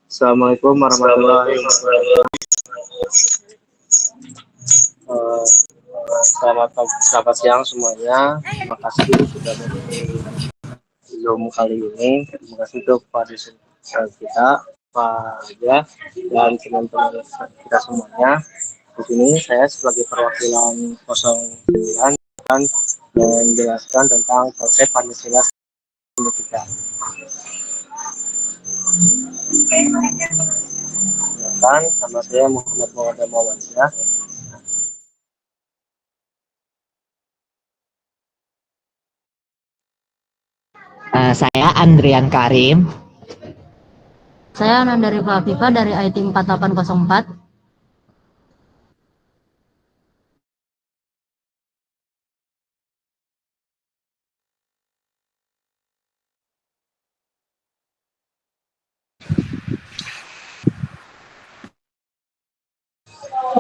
Assalamualaikum warahmatullahi wabarakatuh. Eh, selamat siang semuanya. Terima kasih sudah mengikuti Zoom kali ini. Terima kasih untuk partisipasi kita, Pak Aja, dan teman-teman kita semuanya. Di sini saya sebagai perwakilan 09 akan menjelaskan tentang konsep Pancasila kita. Sama saya Muhammad Maulana Mawadah. Saya Andrian Karim. Saya Ananda Rifa Afifa dari IT 4804.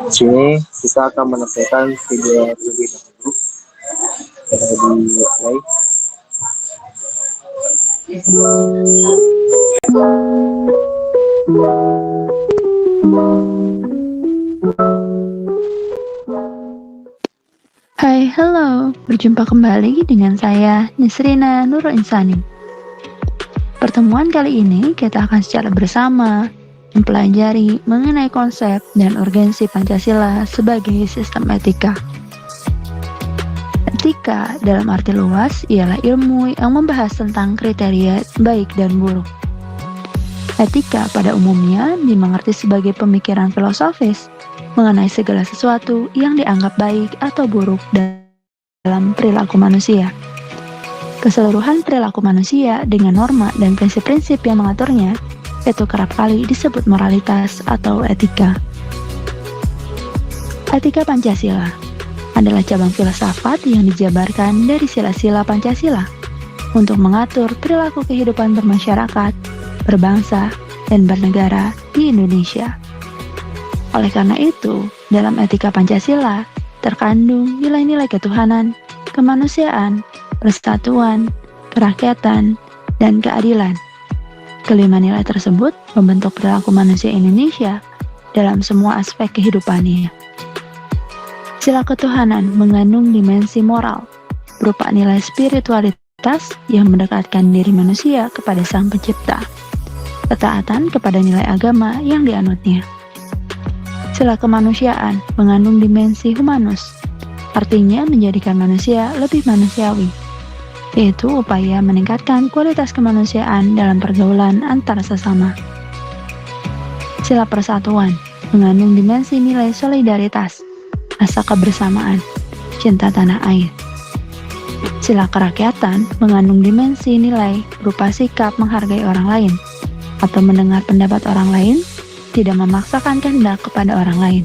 Di sini kita akan menampilkan video terlebih dahulu. Di play. Hai, halo. Berjumpa kembali dengan saya, Nisrina Nurul Insani. Pertemuan kali ini kita akan secara bersama mempelajari mengenai konsep dan urgensi Pancasila sebagai sistem etika. Etika dalam arti luas ialah ilmu yang membahas tentang kriteria baik dan buruk. Etika pada umumnya dimengerti sebagai pemikiran filosofis mengenai segala sesuatu yang dianggap baik atau buruk dalam perilaku manusia. Keseluruhan perilaku manusia dengan norma dan prinsip-prinsip yang mengaturnya itu kerap kali disebut moralitas atau etika. Etika Pancasila adalah cabang filsafat yang dijabarkan dari sila-sila Pancasila untuk mengatur perilaku kehidupan bermasyarakat, berbangsa, dan bernegara di Indonesia. Oleh karena itu, dalam etika Pancasila terkandung nilai-nilai ketuhanan, kemanusiaan, persatuan, kerakyatan, dan keadilan. Kelima nilai tersebut membentuk perilaku manusia Indonesia dalam semua aspek kehidupannya. Sila ketuhanan mengandung dimensi moral, berupa nilai spiritualitas yang mendekatkan diri manusia kepada Sang Pencipta, ketaatan kepada nilai agama yang dianutnya. Sila kemanusiaan mengandung dimensi humanus, artinya menjadikan manusia lebih manusiawi, yaitu upaya meningkatkan kualitas kemanusiaan dalam pergaulan antar sesama. Sila persatuan mengandung dimensi nilai solidaritas, asa kebersamaan, cinta tanah air. Sila kerakyatan mengandung dimensi nilai berupa sikap menghargai orang lain, atau mendengar pendapat orang lain, tidak memaksakan kehendak kepada orang lain.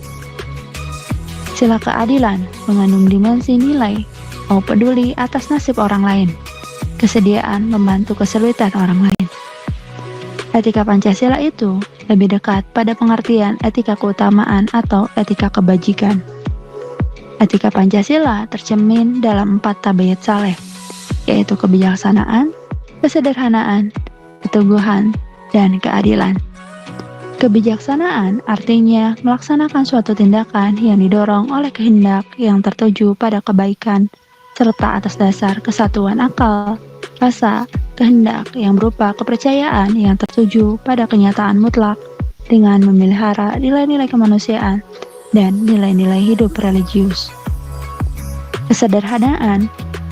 Sila keadilan mengandung dimensi nilai mau peduli atas nasib orang lain, kesediaan membantu kesulitan orang lain. Etika Pancasila itu lebih dekat pada pengertian etika keutamaan atau etika kebajikan. Etika Pancasila tercermin dalam 4 tabayat saleh, yaitu kebijaksanaan, kesederhanaan, keteguhan, dan keadilan. Kebijaksanaan artinya melaksanakan suatu tindakan yang didorong oleh kehendak yang tertuju pada kebaikan, serta atas dasar kesatuan akal, rasa, kehendak yang berupa kepercayaan yang tertuju pada kenyataan mutlak dengan memelihara nilai-nilai kemanusiaan dan nilai-nilai hidup religius. Kesederhanaan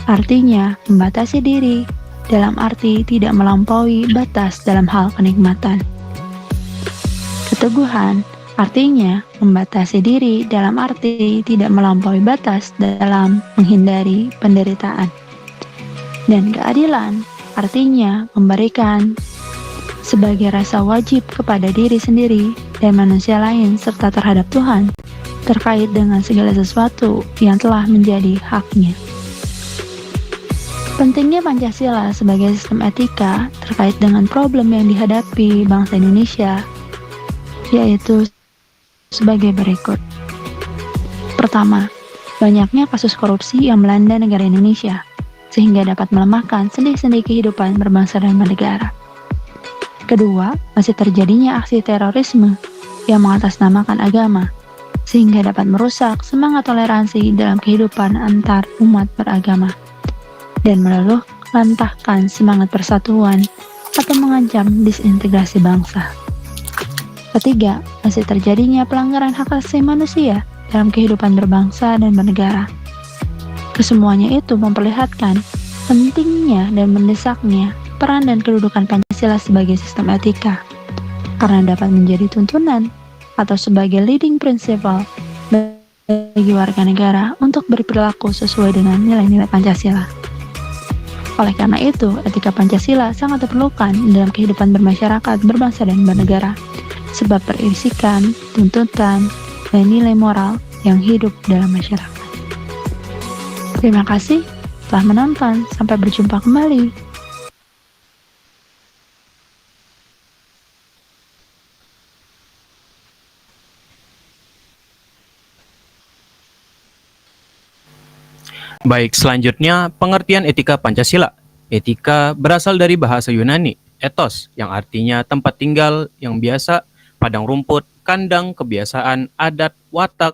artinya membatasi diri dalam arti tidak melampaui batas dalam hal kenikmatan. Keteguhan artinya membatasi diri dalam arti tidak melampaui batas dalam menghindari penderitaan. Dan keadilan artinya memberikan sebagai rasa wajib kepada diri sendiri dan manusia lain serta terhadap Tuhan terkait dengan segala sesuatu yang telah menjadi haknya. Pentingnya Pancasila sebagai sistem etika terkait dengan problem yang dihadapi bangsa Indonesia yaitu sebagai berikut. Pertama, banyaknya kasus korupsi yang melanda negara Indonesia, sehingga dapat melemahkan sendi-sendi kehidupan berbangsa dan bernegara. Kedua, masih terjadinya aksi terorisme yang mengatasnamakan agama, sehingga dapat merusak semangat toleransi dalam kehidupan antar umat beragama, dan meluluh lantahkan semangat persatuan atau mengancam disintegrasi bangsa. Ketiga, masih terjadinya pelanggaran hak asasi manusia dalam kehidupan berbangsa dan bernegara. Kesemuanya itu memperlihatkan pentingnya dan mendesaknya peran dan kedudukan Pancasila sebagai sistem etika, karena dapat menjadi tuntunan atau sebagai leading principle bagi warga negara untuk berperilaku sesuai dengan nilai-nilai Pancasila. Oleh karena itu, etika Pancasila sangat diperlukan dalam kehidupan bermasyarakat, berbangsa, dan bernegara, sebab berisikan tuntutan dan nilai moral yang hidup dalam masyarakat. Terima kasih telah menonton. Sampai berjumpa kembali. Baik, selanjutnya pengertian etika Pancasila. Etika berasal dari bahasa Yunani, ethos, yang artinya tempat tinggal yang biasa, padang rumput, kandang, kebiasaan, adat, watak,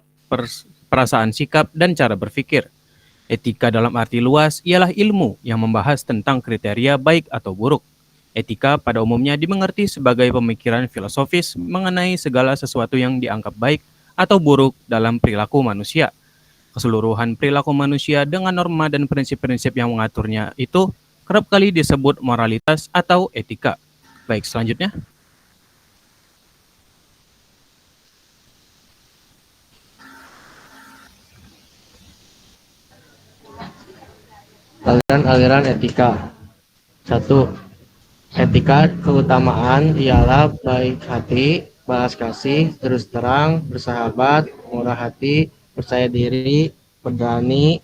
perasaan sikap, dan cara berpikir. Etika dalam arti luas ialah ilmu yang membahas tentang kriteria baik atau buruk. Etika pada umumnya dimengerti sebagai pemikiran filosofis mengenai segala sesuatu yang dianggap baik atau buruk dalam perilaku manusia. Keseluruhan perilaku manusia dengan norma dan prinsip-prinsip yang mengaturnya itu kerap kali disebut moralitas atau etika. Baik, selanjutnya. Aliran-aliran etika. 1. Etika keutamaan ialah baik hati, balas kasih, terus terang, bersahabat, murah hati, percaya diri, berani,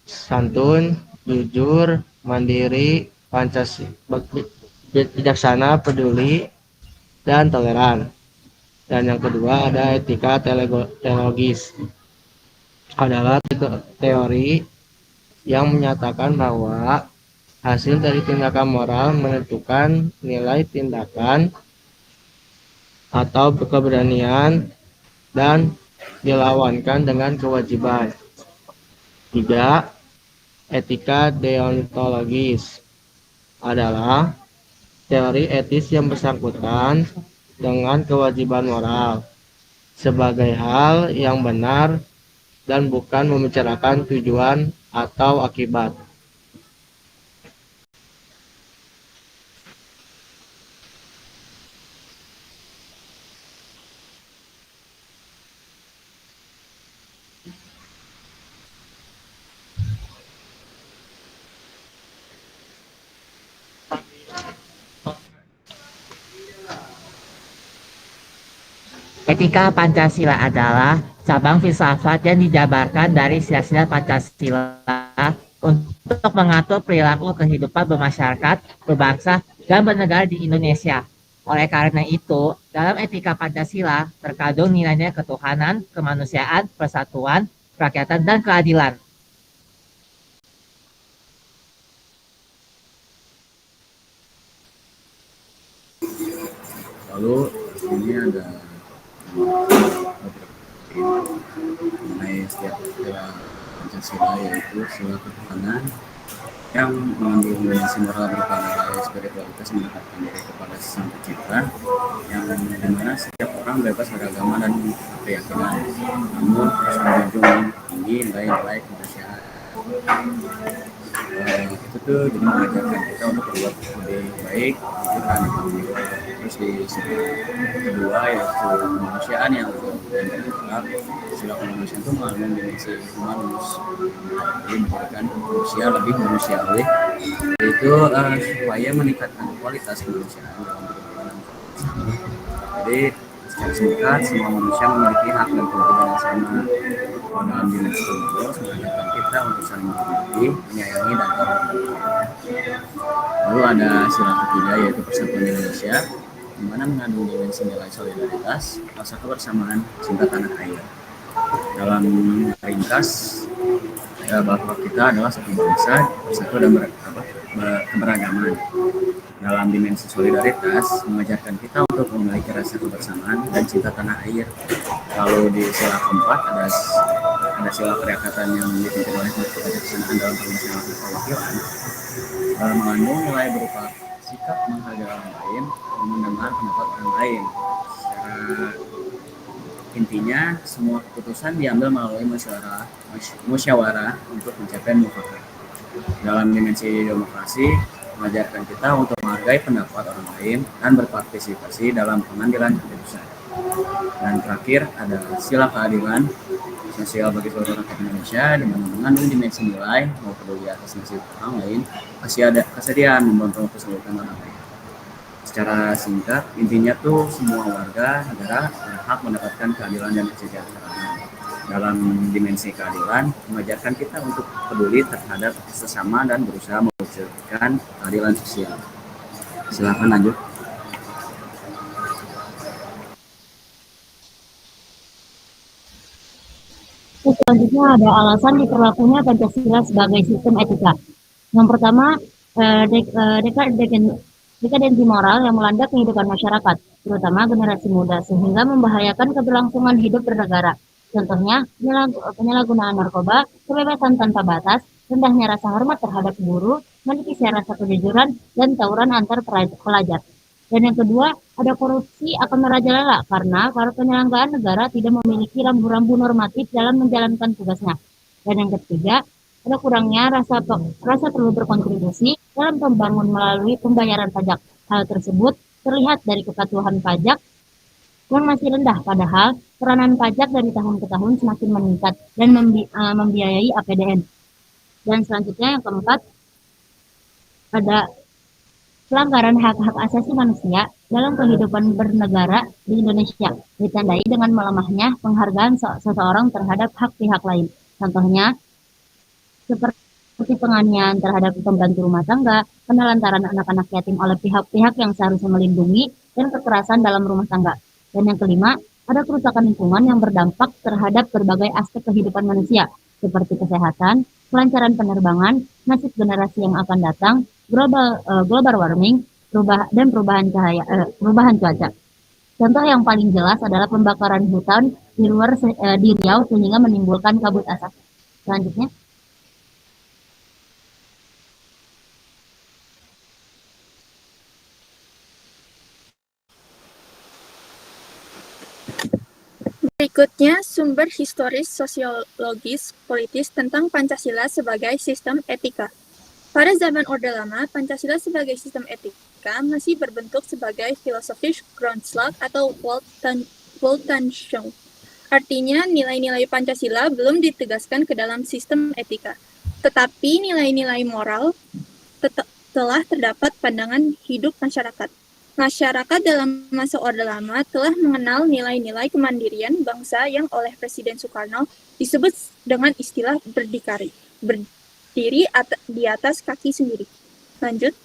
santun, jujur, mandiri, bijaksana, peduli, dan toleran. Dan yang kedua ada etika teologis. Adalah teori yang menyatakan bahwa hasil dari tindakan moral menentukan nilai tindakan atau keberanian dan dilawankan dengan kewajiban. 3. Etika deontologis adalah teori etis yang bersangkutan dengan kewajiban moral sebagai hal yang benar dan bukan membicarakan tujuan atau akibat. Etika Pancasila adalah cabang filsafat yang dijabarkan dari sila-sila Pancasila untuk mengatur perilaku kehidupan bermasyarakat, berbangsa, dan bernegara di Indonesia. Oleh karena itu, dalam etika Pancasila terkandung nilai-nilai ketuhanan, kemanusiaan, persatuan, kerakyatan, dan keadilan. Lalu ini ada mengenai setiap sila Pancasila, yaitu sila ketuhanan yang mengandung dimensi moral berupa nilai spiritualitas mendekatkan diri kepada Sang Pencipta, yang dimana setiap orang bebas beragama dan keyakinan, namun harus menjunjung tinggi nilai-nilai kemanusiaan. Itu tuh jadi mengajarkan kita untuk berbuat lebih baik, bukan terus di sila kedua yaitu kemanusiaan yang bergerak. Sila kemanusiaan itu mengandung dimensi humanus, jadi menjadikan manusia lebih manusiawi, yaitu supaya meningkatkan kualitas kemanusiaan dalam berhubungan. Jadi secara singkat, semua manusia memiliki hak dan kewajiban yang sama. Dalam dimensi humanus mengajarkan kita untuk saling menghormati, menyayangi, dan tolong. Lalu ada sila ketiga yaitu persatuan Indonesia, di mana mengandung dimensi nilai solidaritas, rasa kebersamaan, cinta tanah air. Dalam ringkas, bahwa kita adalah satu bangsa, bersatu dan keberagaman. Dalam dimensi solidaritas, mengajarkan kita untuk memiliki rasa kebersamaan dan cinta tanah air. Lalu di sila keempat ada sila kerekatan yang dipimpin oleh kebijaksanaan dalam permasalahan perwakilan, mengandung nilai berupa sikap menghargai orang lain dan mendengar pendapat orang lain. Secara intinya, semua keputusan diambil melalui musyawarah untuk mencapai mufakat. Dalam dimensi demokrasi, mengajarkan kita untuk menghargai pendapat orang lain dan berpartisipasi dalam pengambilan keputusan. Dan terakhir ada sila keadilan sosial bagi seluruh rakyat Indonesia, di mana mengandung dimensi nilai mau peduli atas nasib orang lain, masih ada kesediaan membantu keseluruhan orang lain. Secara singkat, intinya tuh semua warga negara berhak mendapatkan keadilan dan kesejahteraan. Dalam dimensi keadilan, mengajarkan kita untuk peduli terhadap sesama dan berusaha mewujudkan keadilan sosial. Silakan lanjut. Selanjutnya ada alasan diperlakunya Pancasila sebagai sistem etika. Yang pertama, dekadensi moral yang melanda kehidupan masyarakat, terutama generasi muda, sehingga membahayakan keberlangsungan hidup bernegara. Contohnya, penyalahgunaan narkoba, kebebasan tanpa batas, rendahnya rasa hormat terhadap guru, menipisnya rasa kejujuran, dan tawuran antar pelajar. Dan yang kedua, ada korupsi akan merajalela karena para penyelenggaraan negara tidak memiliki rambu-rambu normatif dalam menjalankan tugasnya. Dan yang ketiga, ada kurangnya rasa perlu berkontribusi dalam membangun melalui pembayaran pajak. Hal tersebut terlihat dari kepatuhan pajak yang masih rendah, padahal peranan pajak dari tahun ke tahun semakin meningkat dan membiayai APBN. Dan selanjutnya yang keempat, ada pelanggaran hak-hak asasi manusia dalam kehidupan bernegara di Indonesia, ditandai dengan melemahnya penghargaan seseorang terhadap hak pihak lain. Contohnya, seperti penganiayaan terhadap pembantu rumah tangga, penelantaran anak-anak yatim oleh pihak-pihak yang seharusnya melindungi, dan kekerasan dalam rumah tangga. Dan yang kelima, ada kerusakan lingkungan yang berdampak terhadap berbagai aspek kehidupan manusia, seperti kesehatan, kelancaran penerbangan, nasib generasi yang akan datang, global warming, dan perubahan cuaca. Contoh yang paling jelas adalah pembakaran hutan di Riau sehingga menimbulkan kabut asap. Selanjutnya, berikutnya sumber historis, sosiologis, politis tentang Pancasila sebagai sistem etika. Pada zaman Orde Lama, Pancasila sebagai sistem etika masih berbentuk sebagai philosophisch Grundslag atau Weltanschauung. Artinya, nilai-nilai Pancasila belum ditegaskan ke dalam sistem etika. Tetapi nilai-nilai moral telah terdapat pandangan hidup masyarakat. Masyarakat dalam masa Orde Lama telah mengenal nilai-nilai kemandirian bangsa yang oleh Presiden Soekarno disebut dengan istilah berdikari. Berdiri di atas kaki sendiri. Lanjut.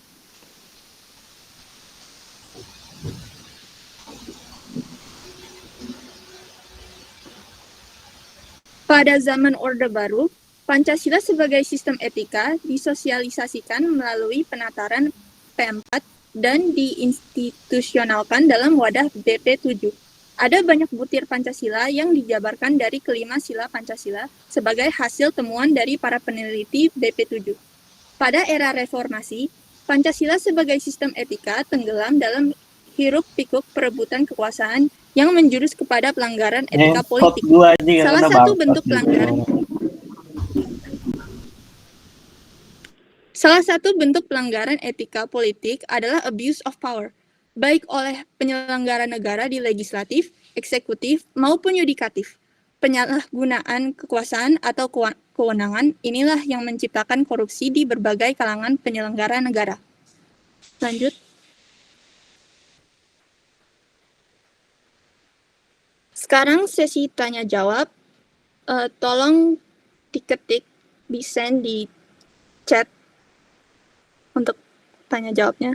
Pada zaman Orde Baru, Pancasila sebagai sistem etika disosialisasikan melalui penataran P4 dan diinstitusionalkan dalam wadah BP7. Ada banyak butir Pancasila yang dijabarkan dari kelima sila Pancasila sebagai hasil temuan dari para peneliti BP7. Pada era reformasi, Pancasila sebagai sistem etika tenggelam dalam hiruk-pikuk perebutan kekuasaan yang menjurus kepada pelanggaran etika politik. Salah satu bentuk pelanggaran etika politik adalah abuse of power, baik oleh penyelenggara negara di legislatif, eksekutif, maupun yudikatif. Penyalahgunaan kekuasaan atau kewenangan inilah yang menciptakan korupsi di berbagai kalangan penyelenggara negara. Lanjut. Sekarang sesi tanya jawab. Tolong diketik, di-send di chat untuk tanya jawabnya.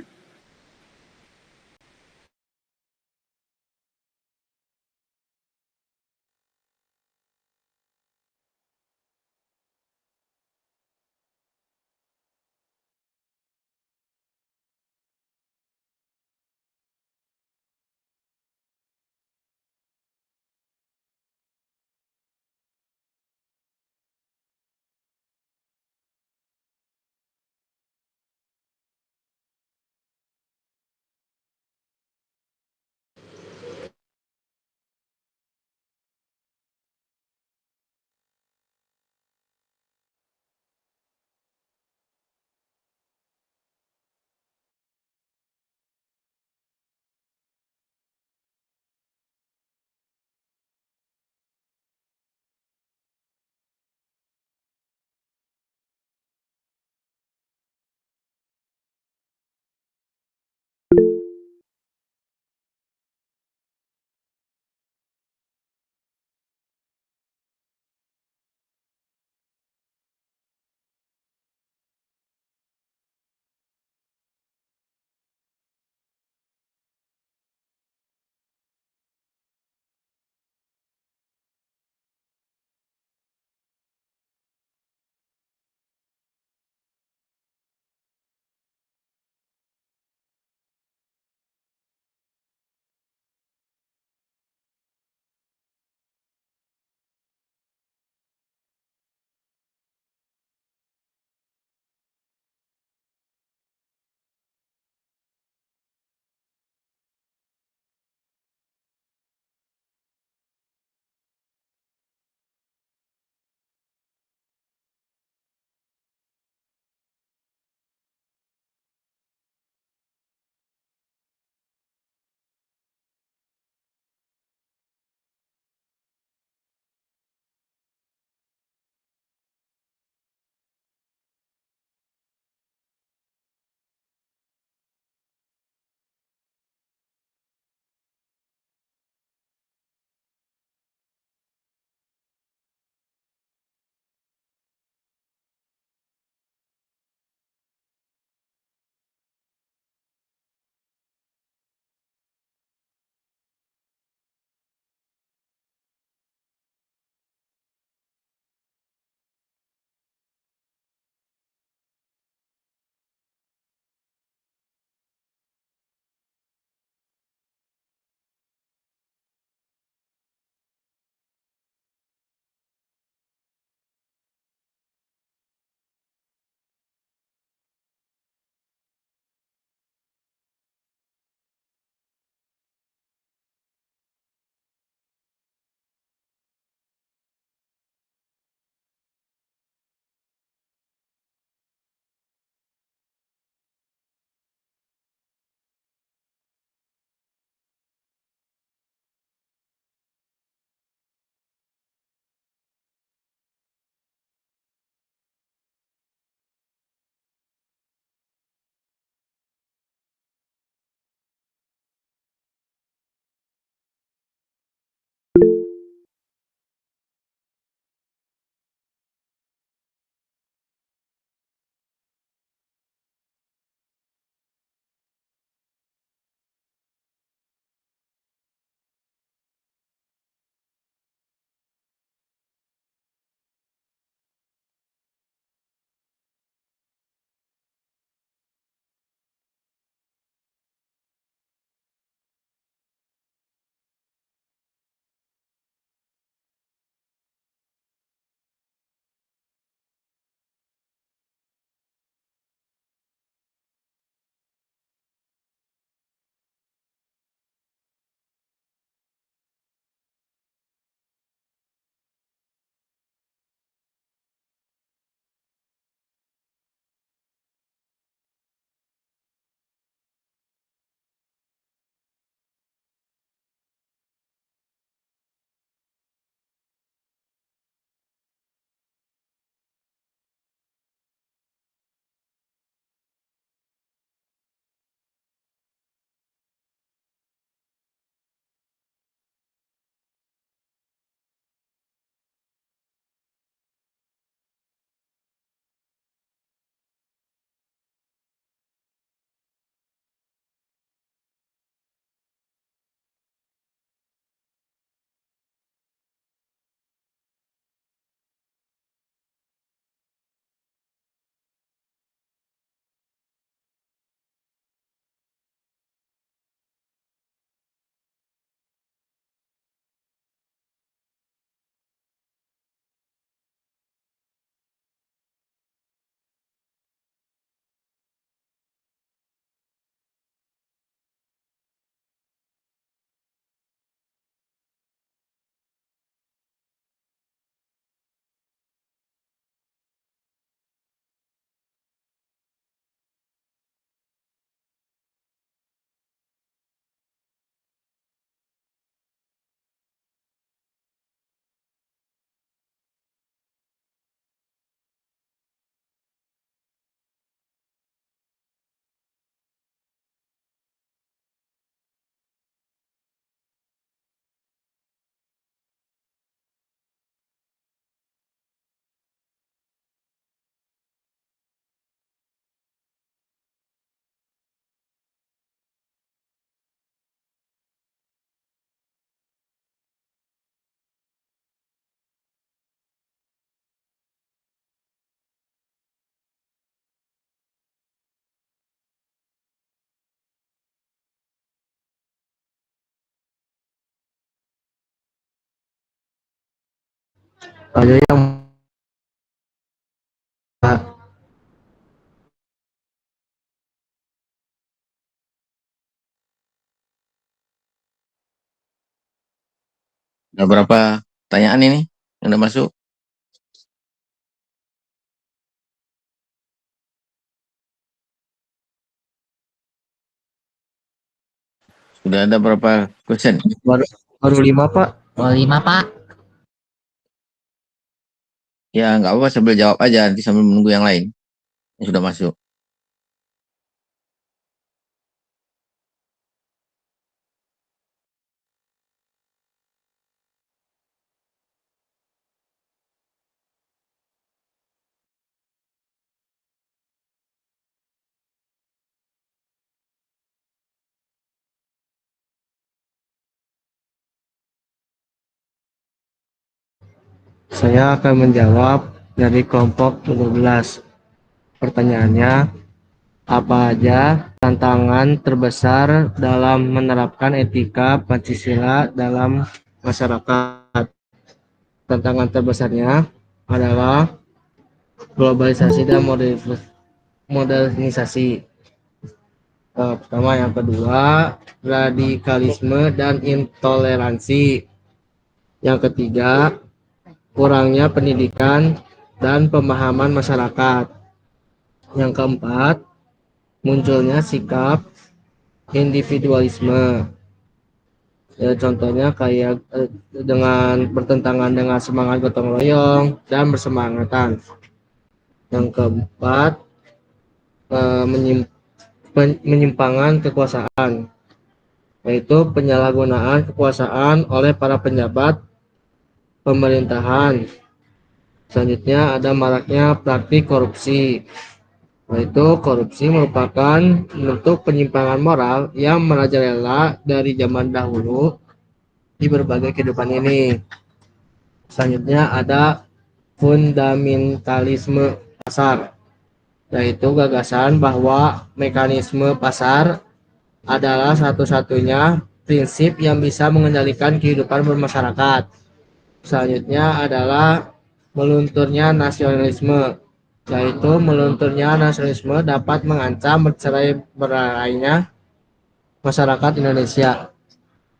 Ada yang Ada berapa pertanyaan ini yang udah masuk? Sudah ada berapa question? baru 5 Pak. Oh, 5, Pak. Ya nggak apa-apa sambil jawab aja nanti sambil menunggu yang lain yang sudah masuk. Saya akan menjawab dari kelompok 12. Pertanyaannya, apa aja tantangan terbesar dalam menerapkan etika Pancasila dalam masyarakat? Tantangan terbesarnya adalah globalisasi dan modernisasi. Pertama, yang kedua, radikalisme dan intoleransi. Yang ketiga, kurangnya pendidikan dan pemahaman masyarakat. Yang keempat, munculnya sikap individualisme. Contohnya kayak dengan bertentangan dengan semangat gotong royong dan bersemangatan. Yang keempat, penyimpangan kekuasaan, yaitu penyalahgunaan kekuasaan oleh para pejabat pemerintahan. Selanjutnya ada maraknya praktik korupsi, yaitu korupsi merupakan bentuk penyimpangan moral yang merajalela dari zaman dahulu di berbagai kehidupan ini. Selanjutnya ada fundamentalisme pasar, yaitu gagasan bahwa mekanisme pasar adalah satu-satunya prinsip yang bisa mengendalikan kehidupan bermasyarakat. Selanjutnya adalah melunturnya nasionalisme, yaitu melunturnya nasionalisme dapat mengancam bercerai-berainya masyarakat Indonesia.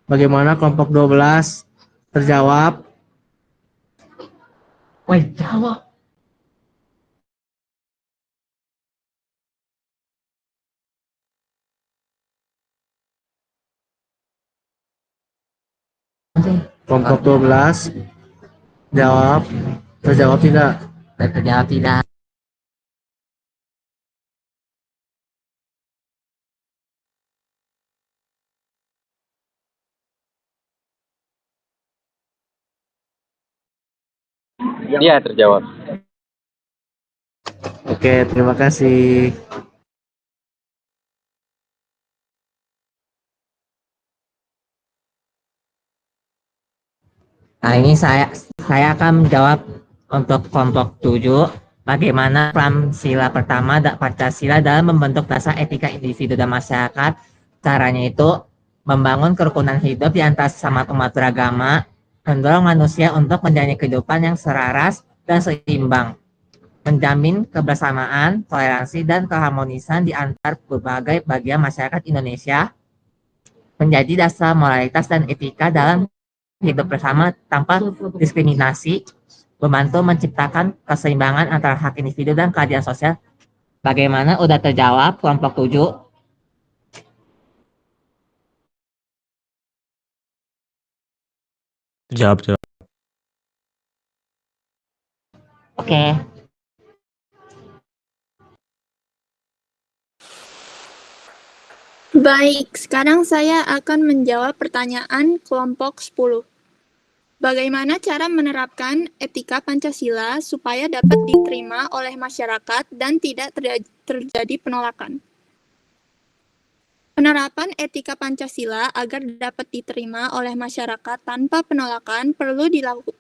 Bagaimana kelompok 12? Terjawab? Woi, jawab. Kelompok 12 jawab. Terjawab tidak? Terjawab tidak. Iya, terjawab. Oke, terima kasih. Nah, ini saya akan menjawab untuk kelompok 7. Bagaimana peran sila pertama Pancasila dalam membentuk dasar etika individu dan masyarakat? Caranya itu membangun kerukunan hidup di antara sesama umat beragama, mendorong manusia untuk menjalani kehidupan yang selaras dan seimbang, menjamin kebersamaan, toleransi, dan keharmonisan di antar berbagai bagian masyarakat Indonesia, menjadi dasar moralitas dan etika dalam hidup bersama tanpa diskriminasi, membantu menciptakan keseimbangan antara hak individu dan keadilan sosial. Bagaimana? Udah terjawab kelompok 7? Terjawab. Oke. Baik, sekarang saya akan menjawab pertanyaan kelompok 10. Bagaimana cara menerapkan etika Pancasila supaya dapat diterima oleh masyarakat dan tidak terjadi penolakan? Penerapan etika Pancasila agar dapat diterima oleh masyarakat tanpa penolakan perlu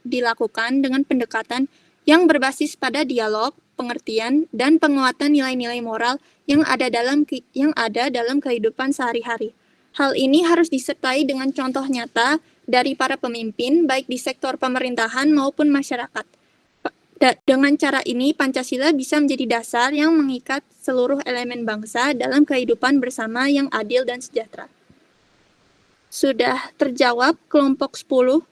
dilakukan dengan pendekatan yang berbasis pada dialog, pengertian, dan penguatan nilai-nilai moral yang ada dalam kehidupan sehari-hari. Hal ini harus disertai dengan contoh nyata dari para pemimpin, baik di sektor pemerintahan maupun masyarakat. Dengan cara ini, Pancasila bisa menjadi dasar yang mengikat seluruh elemen bangsa dalam kehidupan bersama yang adil dan sejahtera. Sudah terjawab kelompok 10.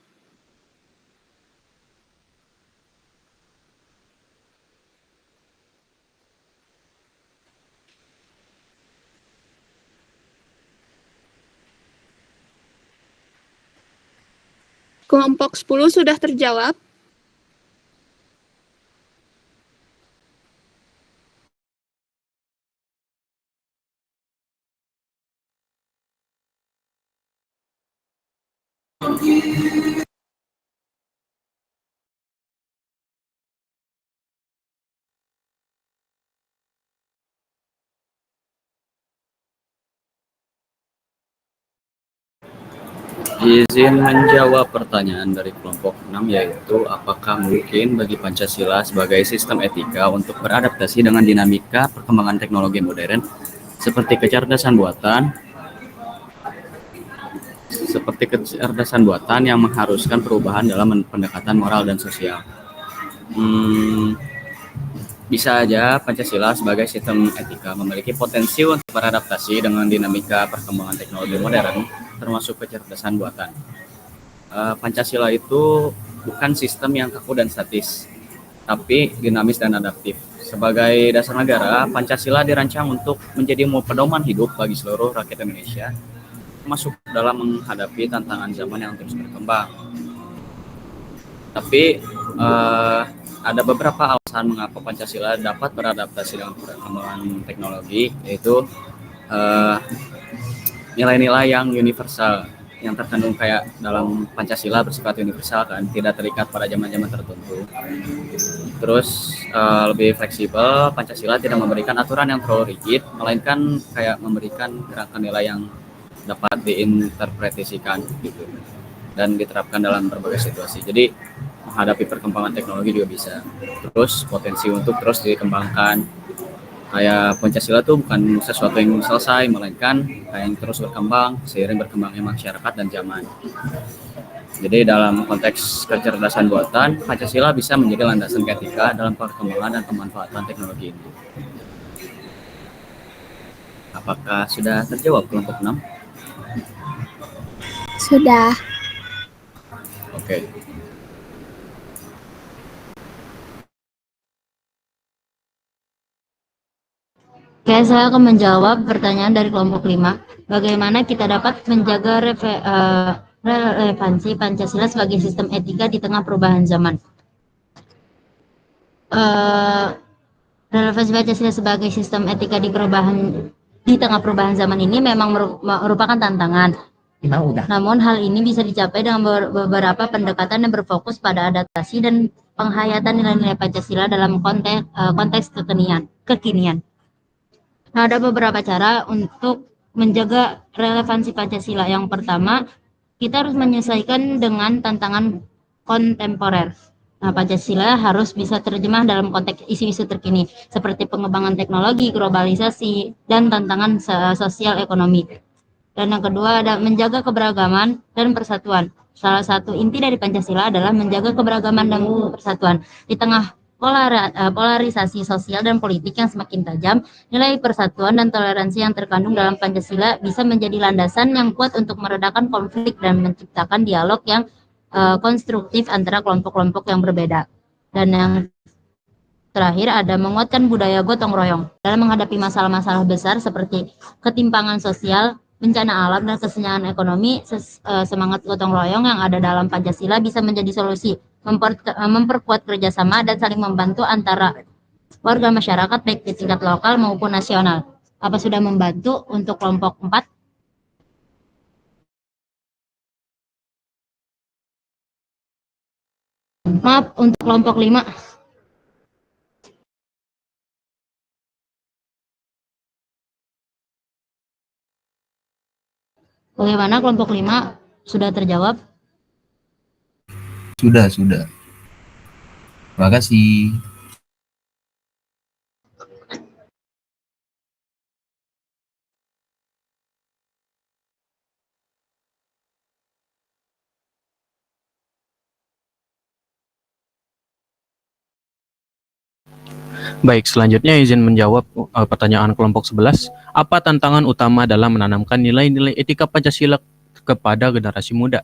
Kelompok 10 sudah terjawab. Izin menjawab pertanyaan dari kelompok 6, yaitu apakah mungkin bagi Pancasila sebagai sistem etika untuk beradaptasi dengan dinamika perkembangan teknologi modern seperti kecerdasan buatan yang mengharuskan perubahan dalam pendekatan moral dan sosial. Bisa aja Pancasila sebagai sistem etika memiliki potensi untuk beradaptasi dengan dinamika perkembangan teknologi modern, termasuk kecerdasan buatan. Pancasila itu bukan sistem yang kaku dan statis, tapi dinamis dan adaptif. Sebagai dasar negara, Pancasila dirancang untuk menjadi pedoman hidup bagi seluruh rakyat Indonesia, termasuk dalam menghadapi tantangan zaman yang terus berkembang. Tapi ada beberapa alasan mengapa Pancasila dapat beradaptasi dengan perkembangan teknologi, yaitu nilai-nilai yang universal yang terkandung kayak dalam Pancasila bersifat universal kan, tidak terikat pada zaman-zaman tertentu. Terus lebih fleksibel, Pancasila tidak memberikan aturan yang terlalu rigid, melainkan kayak memberikan gerakan nilai yang dapat diinterpretasikan gitu dan diterapkan dalam berbagai situasi. Jadi menghadapi perkembangan teknologi juga bisa. Terus potensi untuk terus dikembangkan. Kayak Pancasila tuh bukan sesuatu yang selesai, melainkan kayak yang terus berkembang seiring berkembangnya masyarakat dan zaman. Jadi dalam konteks kecerdasan buatan, Pancasila bisa menjadi landasan etika dalam perkembangan dan pemanfaatan teknologi ini. Apakah sudah terjawab kelompok 6? Sudah. Oke. Oke, saya akan menjawab pertanyaan dari kelompok 5. Bagaimana kita dapat menjaga relevansi Pancasila sebagai sistem etika di tengah perubahan zaman? Relevansi Pancasila sebagai sistem etika di tengah perubahan zaman ini memang merupakan tantangan. Namun hal ini bisa dicapai dengan beberapa pendekatan yang berfokus pada adaptasi dan penghayatan nilai-nilai Pancasila dalam konteks kekinian. Nah, ada beberapa cara untuk menjaga relevansi Pancasila. Yang pertama, kita harus menyesuaikan dengan tantangan kontemporer. Nah, Pancasila harus bisa terjemah dalam konteks isu-isu terkini, seperti pengembangan teknologi, globalisasi, dan tantangan sosial ekonomi. Dan yang kedua ada menjaga keberagaman dan persatuan. Salah satu inti dari Pancasila adalah menjaga keberagaman dan persatuan. Di tengah polarisasi sosial dan politik yang semakin tajam, nilai persatuan dan toleransi yang terkandung dalam Pancasila bisa menjadi landasan yang kuat untuk meredakan konflik dan menciptakan dialog yang konstruktif antara kelompok-kelompok yang berbeda. Dan yang terakhir ada menguatkan budaya gotong royong dalam menghadapi masalah-masalah besar seperti ketimpangan sosial, bencana alam, dan kesenjangan ekonomi. Semangat gotong royong yang ada dalam Pancasila bisa menjadi solusi, memperkuat kerjasama dan saling membantu antara warga masyarakat baik di tingkat lokal maupun nasional. Apa sudah membantu untuk kelompok 4? Maaf, untuk kelompok 5. Bagaimana kelompok 5? Sudah terjawab? Sudah, sudah. Terima kasih. Baik, selanjutnya izin menjawab pertanyaan kelompok 11. Apa tantangan utama dalam menanamkan nilai-nilai etika Pancasila kepada generasi muda?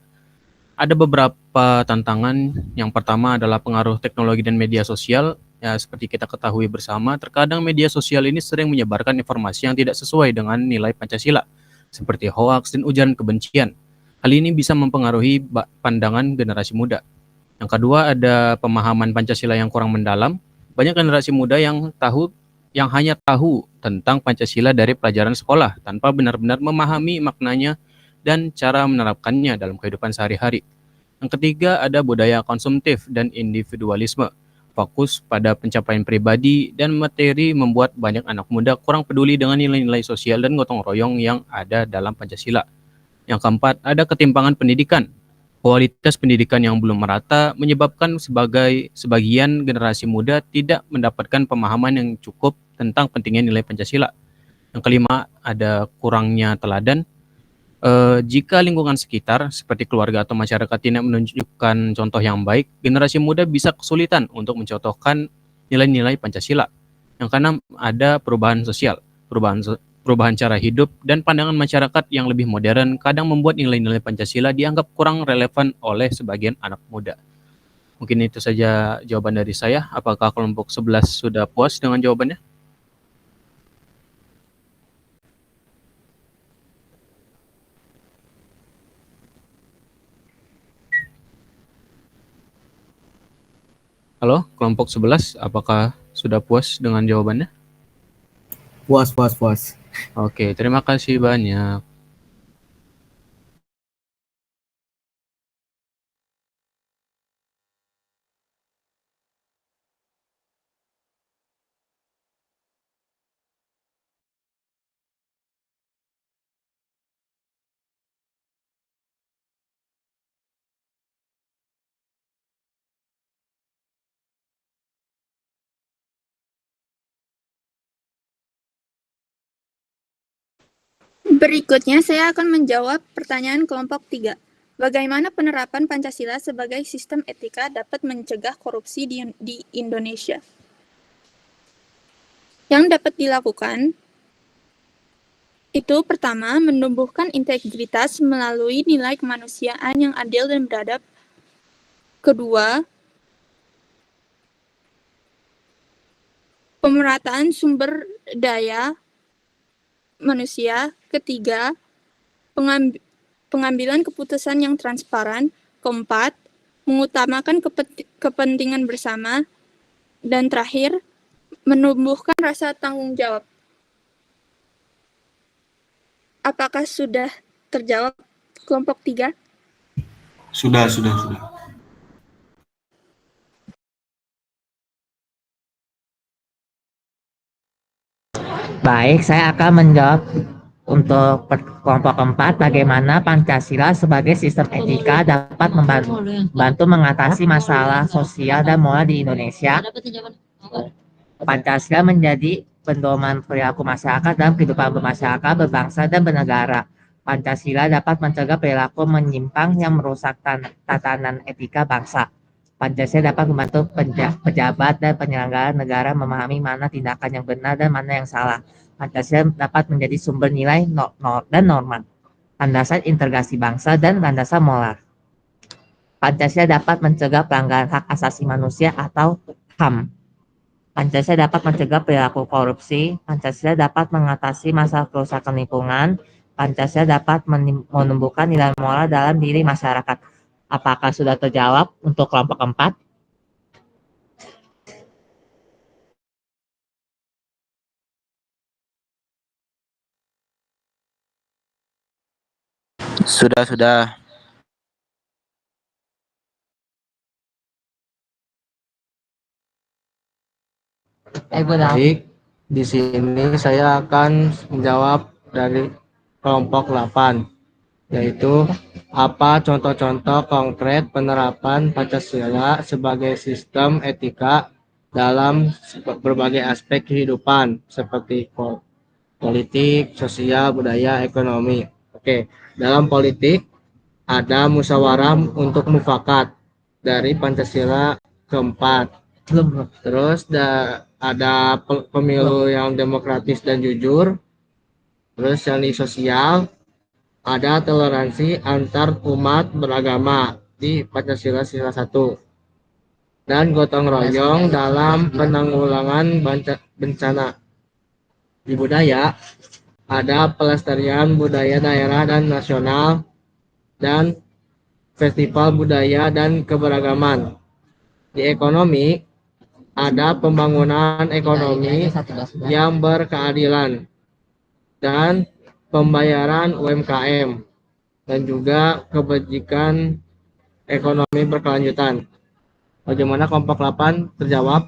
Ada beberapa tantangan. Yang pertama adalah pengaruh teknologi dan media sosial. Ya, seperti kita ketahui bersama, terkadang media sosial ini sering menyebarkan informasi yang tidak sesuai dengan nilai Pancasila, seperti hoaks dan ujaran kebencian. Hal ini bisa mempengaruhi pandangan generasi muda. Yang kedua ada pemahaman Pancasila yang kurang mendalam. Banyak generasi muda yang hanya tahu tentang Pancasila dari pelajaran sekolah tanpa benar-benar memahami maknanya dan cara menerapkannya dalam kehidupan sehari-hari. Yang ketiga ada budaya konsumtif dan individualisme. Fokus pada pencapaian pribadi dan materi membuat banyak anak muda kurang peduli dengan nilai-nilai sosial dan gotong royong yang ada dalam Pancasila. Yang keempat ada ketimpangan pendidikan. Kualitas pendidikan yang belum merata menyebabkan sebagian generasi muda tidak mendapatkan pemahaman yang cukup tentang pentingnya nilai Pancasila. Yang kelima, ada kurangnya teladan. Jika lingkungan sekitar seperti keluarga atau masyarakat tidak menunjukkan contoh yang baik, generasi muda bisa kesulitan untuk mencontohkan nilai-nilai Pancasila. Yang keenam, ada perubahan sosial. Perubahan cara hidup dan pandangan masyarakat yang lebih modern kadang membuat nilai-nilai Pancasila dianggap kurang relevan oleh sebagian anak muda. Mungkin itu saja jawaban dari saya. Apakah kelompok 11 sudah puas dengan jawabannya? Halo, kelompok 11, apakah sudah puas dengan jawabannya? Puas. Oke, terima kasih banyak. Berikutnya saya akan menjawab pertanyaan kelompok 3. Bagaimana penerapan Pancasila sebagai sistem etika dapat mencegah korupsi di Indonesia? Yang dapat dilakukan itu pertama, menumbuhkan integritas melalui nilai kemanusiaan yang adil dan beradab. Kedua, pemerataan sumber daya manusia. Ketiga, pengambilan keputusan yang transparan. Keempat, mengutamakan kepentingan bersama. Dan terakhir, menumbuhkan rasa tanggung jawab. Apakah sudah terjawab kelompok 3? Sudah. Baik, saya akan menjawab untuk kelompok keempat, bagaimana Pancasila sebagai sistem etika dapat membantu mengatasi masalah sosial dan moral di Indonesia. Pancasila menjadi pedoman perilaku masyarakat dalam kehidupan bermasyarakat, berbangsa, dan bernegara. Pancasila dapat mencegah perilaku menyimpang yang merusak tatanan etika bangsa. Pancasila dapat membantu pejabat dan penyelenggara negara memahami mana tindakan yang benar dan mana yang salah. Pancasila dapat menjadi sumber nilai dan norma, landasan integrasi bangsa, dan landasan moral. Pancasila dapat mencegah pelanggaran hak asasi manusia atau HAM. Pancasila dapat mencegah perilaku korupsi. Pancasila dapat mengatasi masalah kerusakan lingkungan. Pancasila dapat menumbuhkan nilai moral dalam diri masyarakat. Apakah sudah terjawab untuk kelompok keempat? Sudah. Baik, di sini saya akan menjawab dari kelompok 8, yaitu apa contoh-contoh konkret penerapan Pancasila sebagai sistem etika dalam berbagai aspek kehidupan seperti politik, sosial, budaya, ekonomi. Oke, dalam politik ada musyawarah untuk mufakat dari Pancasila keempat. Belum, belum. Terus ada pemilu yang demokratis dan jujur. Terus yang di sosial ada toleransi antar umat beragama di Pancasila sila 1. Dan gotong royong dalam penanggulangan bencana. Di budaya ada pelestarian budaya daerah dan nasional dan festival budaya dan keberagaman. Di ekonomi ada pembangunan ekonomi yang berkeadilan dan pembayaran UMKM dan juga kebajikan ekonomi berkelanjutan. Bagaimana kelompok 8 terjawab?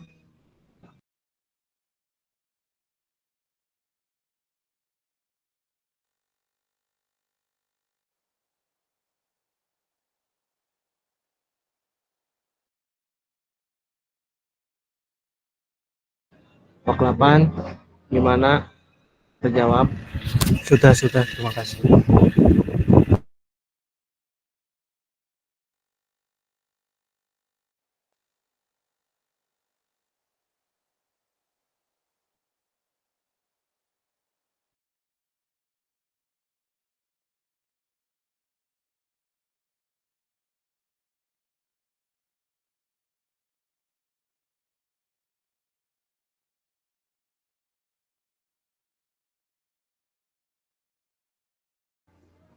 Kelompok 8 gimana terjawab? Sudah, terima kasih.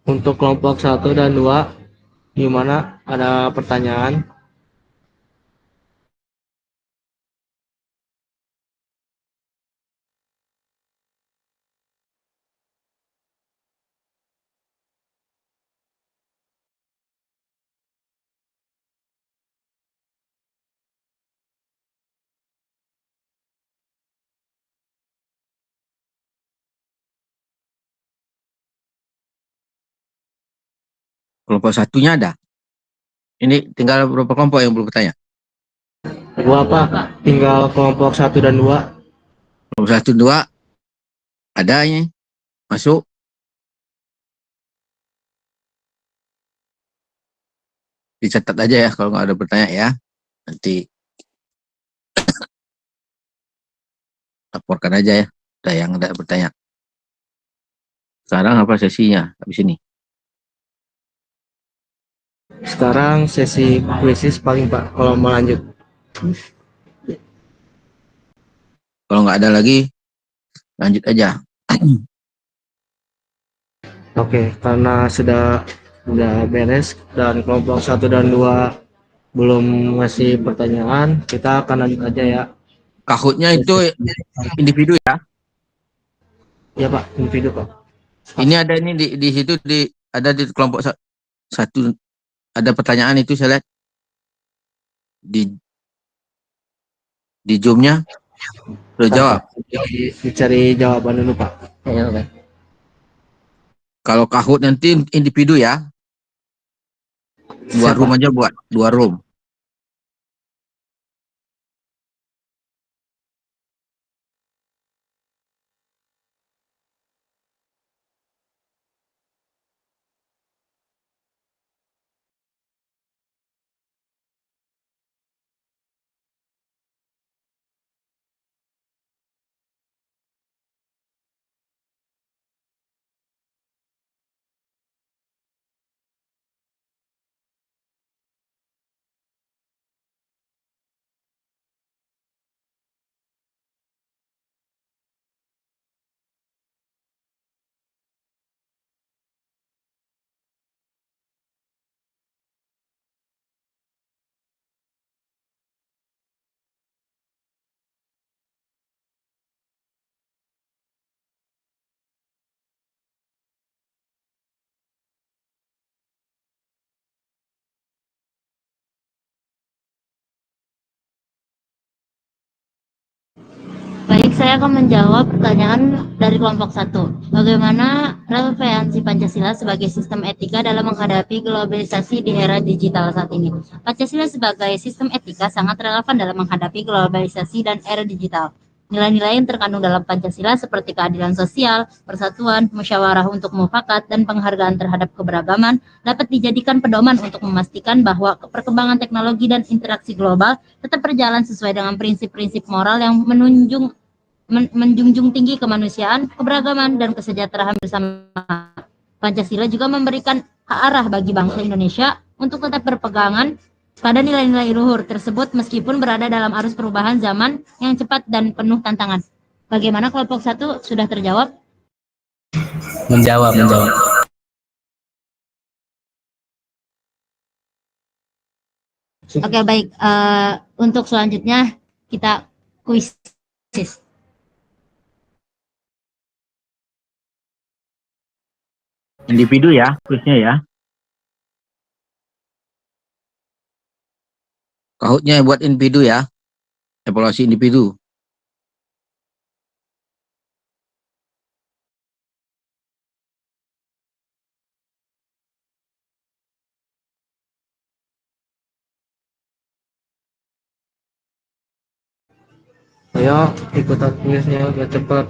Untuk kelompok 1 dan 2 gimana? Ada pertanyaan? Kelompok satunya ada. Ini tinggal berapa kelompok yang belum bertanya? Dua Pak, tinggal kelompok 1 dan 2. Kelompok 1, 2 ada ini. Masuk. Dicatat aja ya kalau nggak ada bertanya ya. Nanti laporkan aja ya. Ada yang ada bertanya. Sekarang apa sesinya habis ini? Sekarang sesi kuisis paling Pak kalau mau lanjut. Kalau nggak ada lagi, lanjut aja. Oke, karena sudah beres dan kelompok 1 dan 2 belum ngasih pertanyaan, kita akan lanjut aja ya. Kahutnya itu individu ya. Ya Pak, individu Pak. Ini ada ini di situ ada di kelompok 1 ada pertanyaan itu saya lihat di Zoom-nya sudah jawab. Dicari jawaban dulu Pak. Ya, oke. Kalau kahut nanti individu ya. 2 room aja buat 2 room. Baik, saya akan menjawab pertanyaan dari kelompok 1. Bagaimana relevansi Pancasila sebagai sistem etika dalam menghadapi globalisasi di era digital saat ini? Pancasila sebagai sistem etika sangat relevan dalam menghadapi globalisasi dan era digital. Nilai-nilai yang terkandung dalam Pancasila seperti keadilan sosial, persatuan, musyawarah untuk mufakat, dan penghargaan terhadap keberagaman dapat dijadikan pedoman untuk memastikan bahwa perkembangan teknologi dan interaksi global tetap berjalan sesuai dengan prinsip-prinsip moral yang menjunjung tinggi kemanusiaan, keberagaman, dan kesejahteraan bersama. Pancasila juga memberikan arah bagi bangsa Indonesia untuk tetap berpegangan pada nilai-nilai luhur tersebut meskipun berada dalam arus perubahan zaman yang cepat dan penuh tantangan. Bagaimana kelompok 1 sudah terjawab? Menjawab. Oke, baik. Untuk selanjutnya kita kuis. Individu ya, kuisnya ya. Kahootnya buat individu ya. Evaluasi individu. Ayo ikutan kuisnya biar cepet.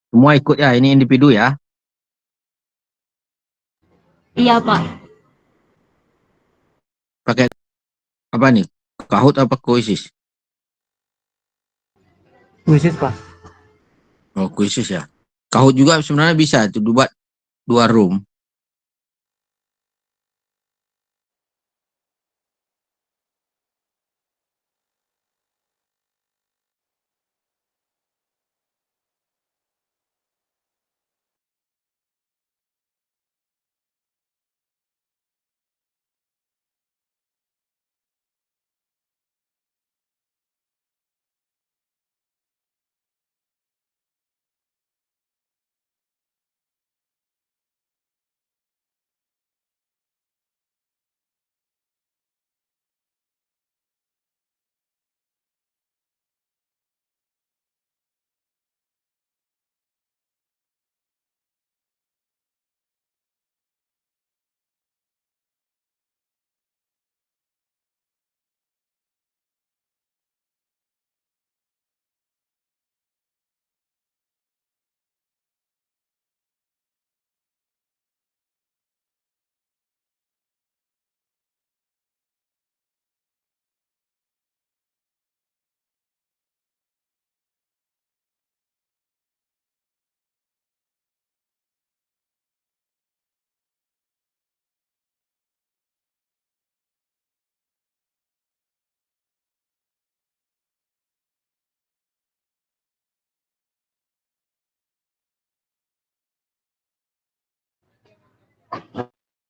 Semua ikut ya, ini individu ya. Iya, Pak. Pakai apa nih? Kahoot apa kuisis? Kuisis, Pak. Oh, kuisis ya. Kahoot juga sebenarnya bisa itu buat 2 room.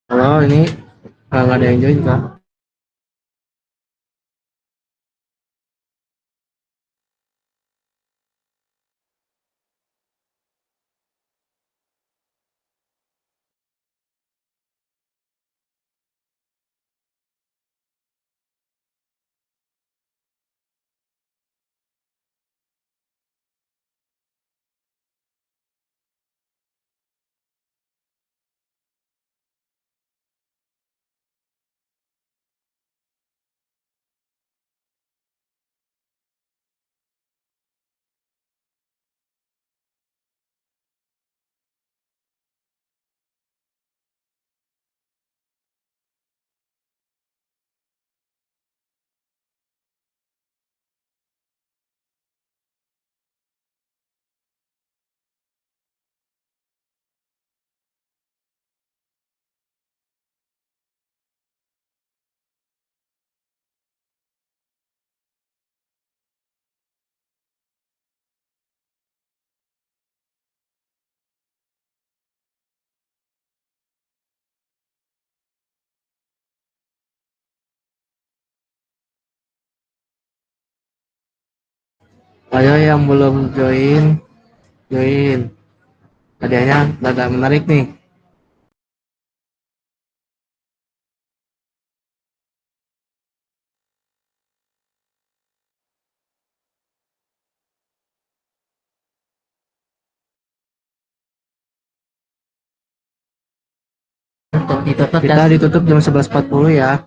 Halo, ini nggak ada yang join kak? Ayo yang belum join, join. Hadiahnya agak menarik nih. Kita ditutup jam 11.40 ya.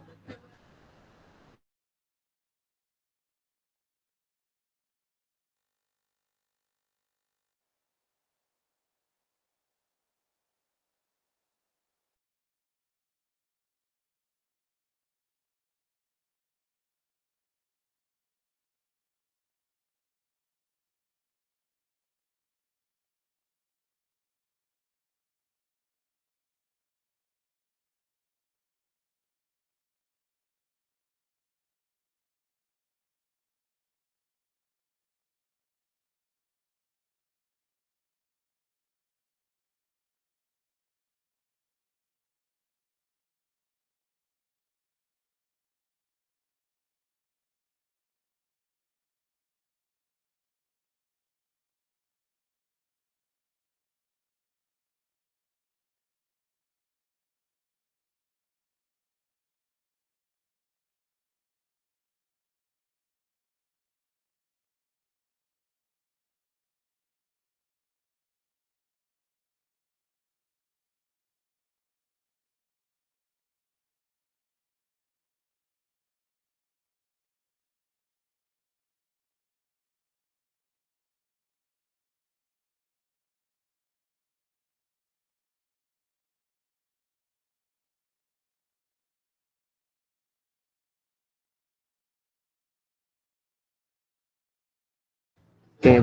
Oke,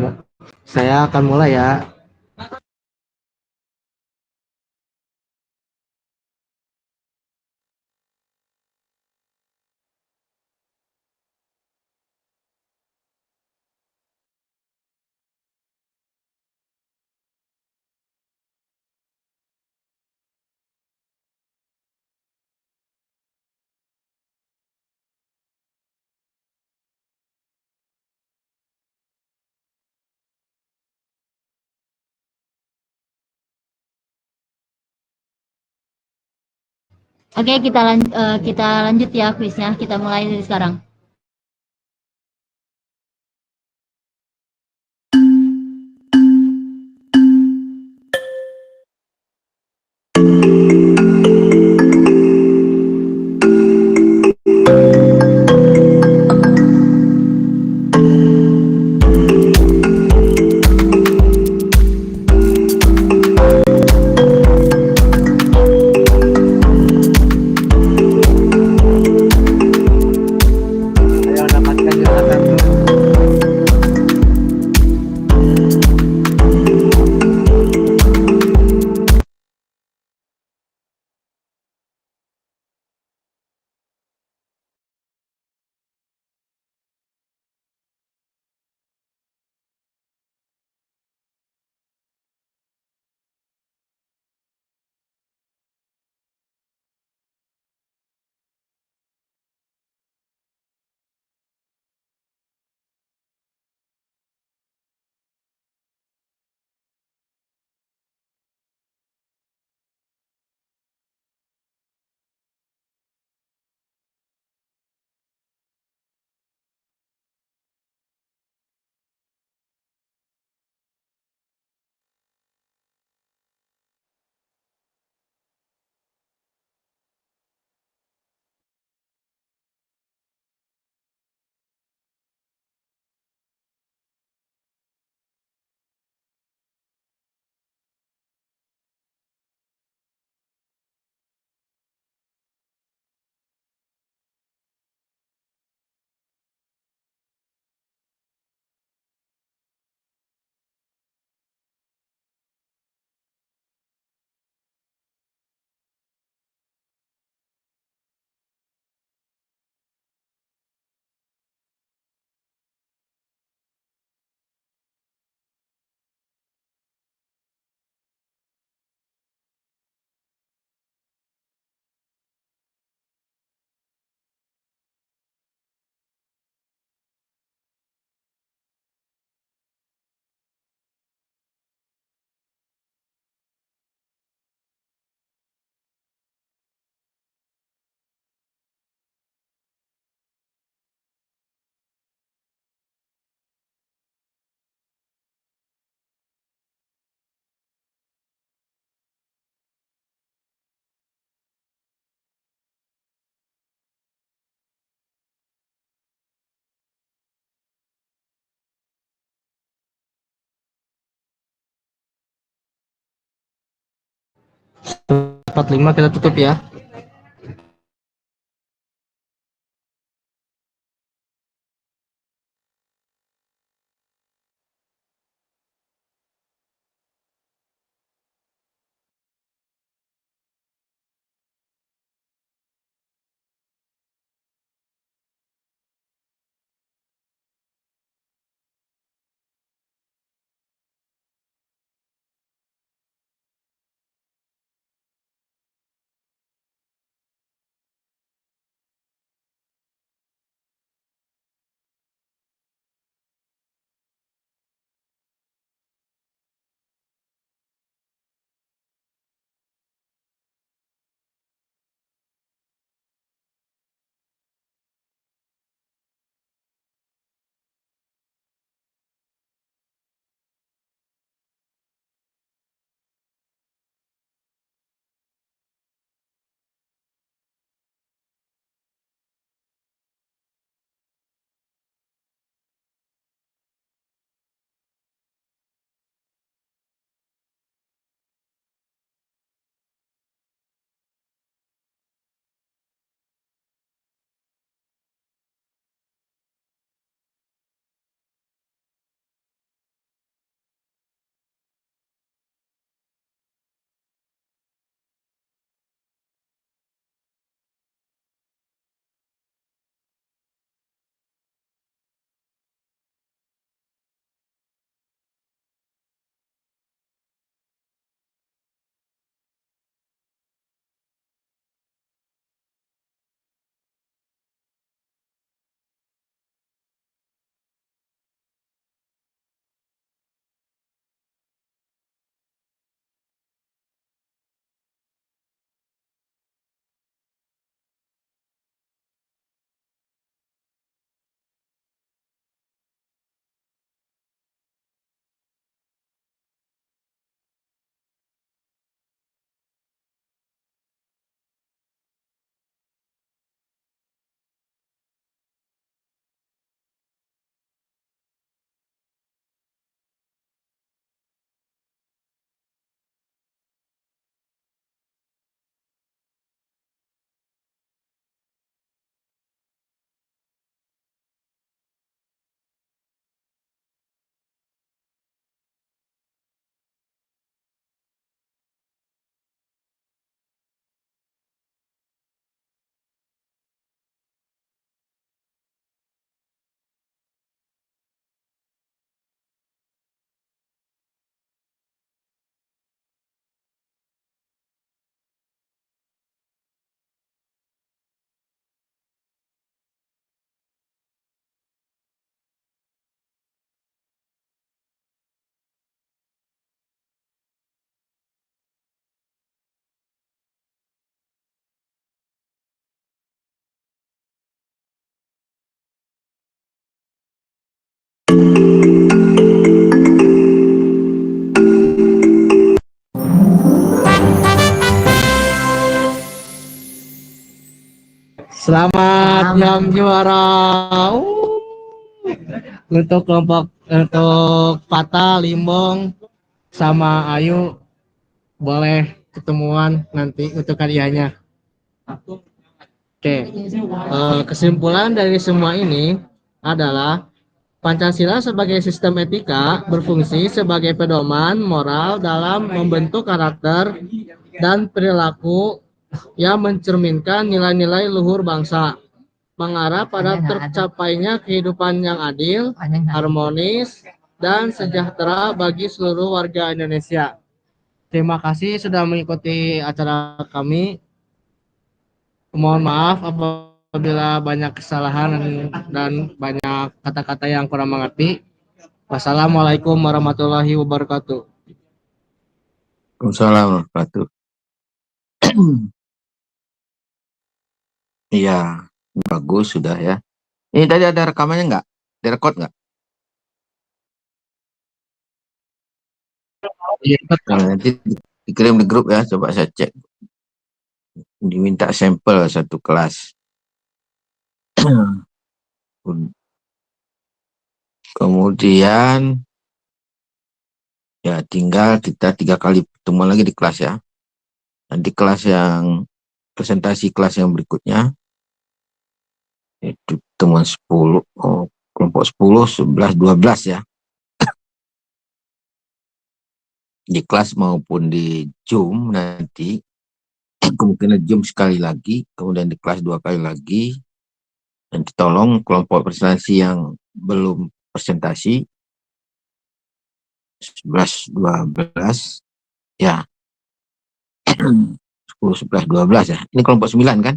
saya akan mulai ya. Oke, kita lanjut ya kuisnya. Kita mulai dari sekarang. Ayo dapatkan juara satu. Dapat 5 kita tutup ya. Selamat yang juara. Untuk kelompok untuk Pata, Limbong, sama Ayu boleh ketemuan nanti untuk hadiahnya. Oke, kesimpulan dari semua ini adalah Pancasila sebagai sistem etika berfungsi sebagai pedoman moral dalam membentuk karakter dan perilaku yang mencerminkan nilai-nilai luhur bangsa, mengarah pada tercapainya kehidupan yang adil, harmonis, dan sejahtera bagi seluruh warga Indonesia. Terima kasih sudah mengikuti acara kami. Mohon maaf apabila banyak kesalahan dan banyak kata-kata yang kurang mengerti. Wassalamualaikum warahmatullahi wabarakatuh. Waalaikumsalam warahmatullahi wabarakatuh. Iya, bagus sudah ya. Ini tadi ada rekamannya nggak? Direkod nggak? Iya, Nah, nanti dikirim di grup ya, coba saya cek. Diminta sampel satu kelas. Kemudian ya tinggal kita 3 kali pertemuan lagi di kelas ya. Nanti kelas yang presentasi kelas yang berikutnya itu pertemuan 10, kelompok 10, 11, 12 ya. Di kelas maupun di Zoom nanti kemungkinan Zoom sekali lagi, kemudian di kelas 2 kali lagi. Nanti tolong kelompok presentasi yang belum presentasi 11, 12 ya. 10, 11, 12 ya. Ini kelompok 9 kan?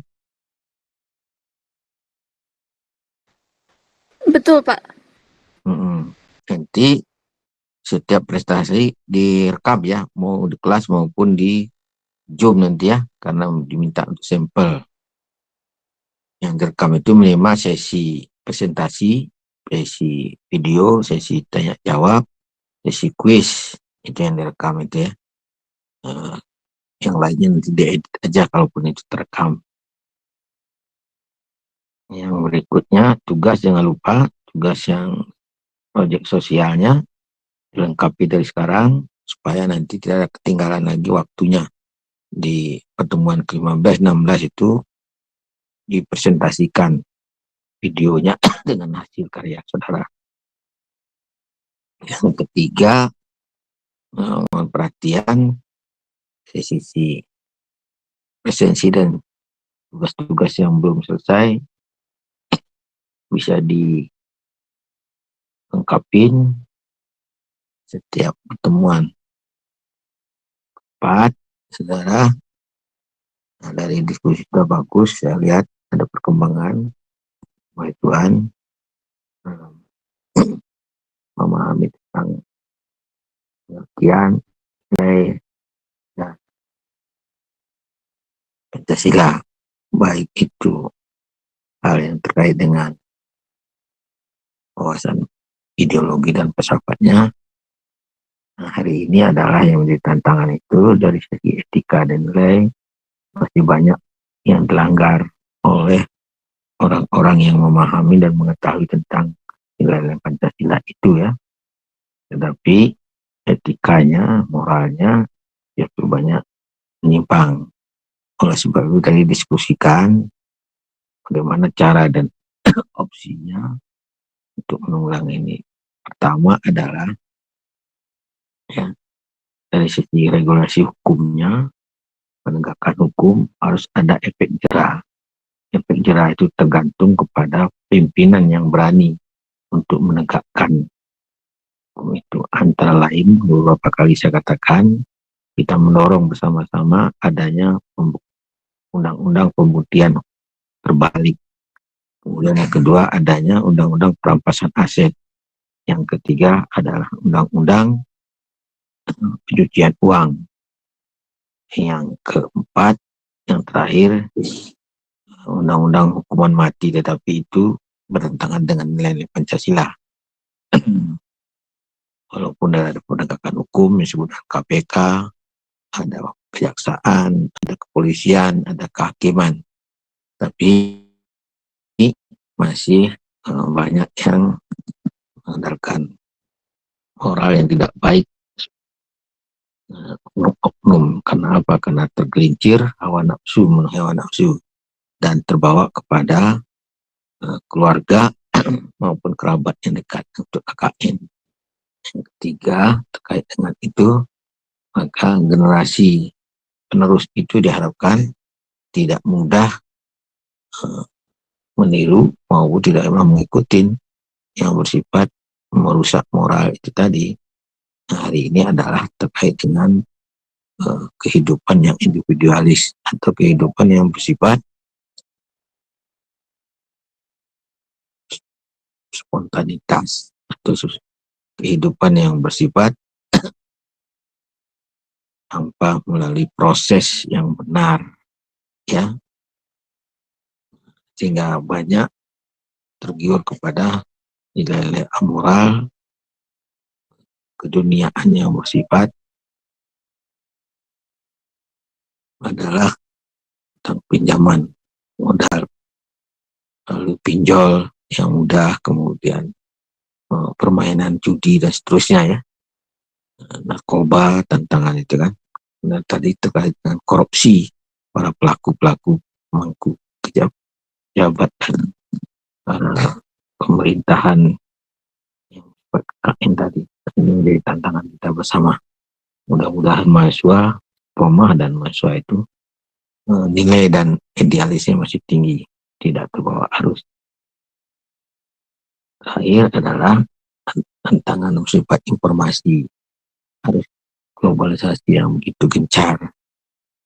Betul, Pak. Nanti setiap prestasi direkam ya, mau di kelas maupun di Zoom nanti ya, karena diminta untuk sampel. Yang direkam itu minimal sesi presentasi, sesi video, sesi tanya jawab, sesi quiz, itu yang direkam itu ya. Yang lainnya nanti diedit aja kalaupun itu terekam. Yang berikutnya tugas, jangan lupa tugas yang proyek sosialnya dilengkapi dari sekarang supaya nanti tidak ada ketinggalan lagi waktunya. Di pertemuan ke-15, 16 itu dipresentasikan videonya dengan hasil karya saudara. Yang ketiga, mohon perhatian sisi presensi dan tugas-tugas yang belum selesai bisa dilengkapin setiap pertemuan. 4, saudara, nah, dari diskusi sudah bagus, saya lihat ada perkembangan. Baik Tuhan memahami tentang pengertian nilai dan Pancasila, baik itu hal yang terkait dengan wawasan ideologi dan filsafatnya. Nah, hari ini adalah yang menjadi tantangan itu dari segi etika dan nilai masih banyak yang dilanggar oleh orang-orang yang memahami dan mengetahui tentang nilai-nilai Pancasila itu ya. Tetapi etikanya, moralnya justru banyak menyimpang. Oleh sebab itu tadi diskusikan bagaimana cara dan opsinya untuk menanggulangi ini. Pertama adalah ya, dari sisi regulasi hukumnya, penegakan hukum harus ada efek jerah. Efek jerah itu tergantung kepada pimpinan yang berani untuk menegakkan hukum itu. Antara lain beberapa kali saya katakan, kita mendorong bersama-sama adanya undang-undang pembuktian terbalik. Kemudian yang kedua adanya undang-undang perampasan aset. Yang ketiga adalah undang-undang pencucian uang. Yang keempat, yang terakhir, undang-undang hukuman mati, tetapi itu bertentangan dengan nilai-nilai Pancasila. walaupun ada penegakan hukum yang disebut KPK, ada kejaksaan, ada kepolisian, ada kehakiman, tapi masih banyak yang mengandalkan moral yang tidak baik, oknum. Karena apa? Karena tergelincir hawa nafsu, hawa nafsu, dan terbawa kepada keluarga maupun kerabat yang dekat untuk KKN. Yang ketiga, terkait dengan itu, maka generasi penerus itu diharapkan tidak mudah meniru maupun tidak mengikuti yang bersifat merusak moral itu tadi. Nah, hari ini adalah terkait dengan kehidupan yang individualis atau kehidupan yang bersifat spontanitas atau kehidupan yang bersifat tanpa melalui proses yang benar, ya, sehingga banyak tergiur kepada nilai-nilai amoral, keduniaan yang bersifat adalah tentang pinjaman modal, lalu pinjol yang mudah, kemudian permainan judi dan seterusnya, ya, narkoba, tantangan itu kan. Nah, tadi terkait dengan korupsi para pelaku-pelaku pemangku jabatan pemerintahan yang KKN tadi. Ini menjadi tantangan kita bersama. Mudah-mudahan mahasiswa Poma dan mahasiswa itu nilai dan idealisnya masih tinggi, tidak terbawa arus. Terakhir adalah tantangan bersifat informasi. Harus globalisasi yang begitu gencar,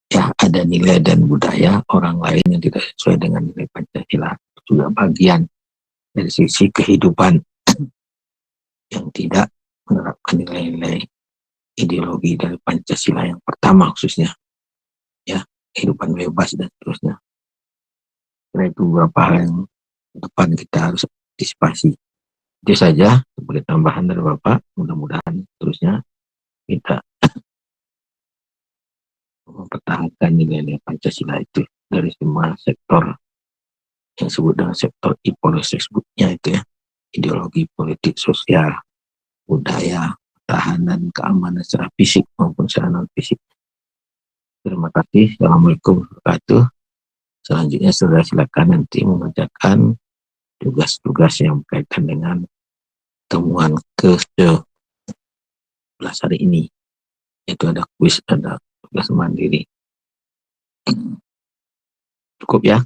ya, ada nilai dan budaya orang lain yang tidak sesuai dengan nilai Pancasila, juga bagian dari sisi kehidupan yang tidak menerapkan nilai-nilai ideologi dari Pancasila yang pertama khususnya, ya, kehidupan bebas dan seterusnya. Karena itu beberapa hal yang depan kita harus antisipasi. Itu saja sebagai tambahan dari Bapak. Mudah-mudahan terusnya kita mempertahankan nilai-nilai Pancasila itu dari semua sektor yang disebut dengan sektor I-Polres-Sexbudnya itu, ya, ideologi, politik, sosial, budaya, pertahanan, keamanan secara fisik maupun secara non fisik. Terima kasih. Assalamualaikum warahmatullahi wabarakatuh. Selanjutnya saudara silakan nanti mengerjakan tugas-tugas yang berkaitan dengan temuan ke-11 hari ini, yaitu ada kuis, ada tugas mandiri. Cukup, ya.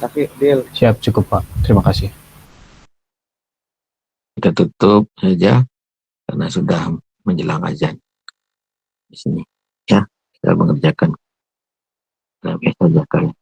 Tapi Bill, Siap, cukup Pak. Terima kasih. Kita tutup saja karena sudah menjelang azan di sini, ya. Kita mengerjakan saja kalian.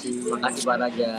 Terima kasih Pak Raja.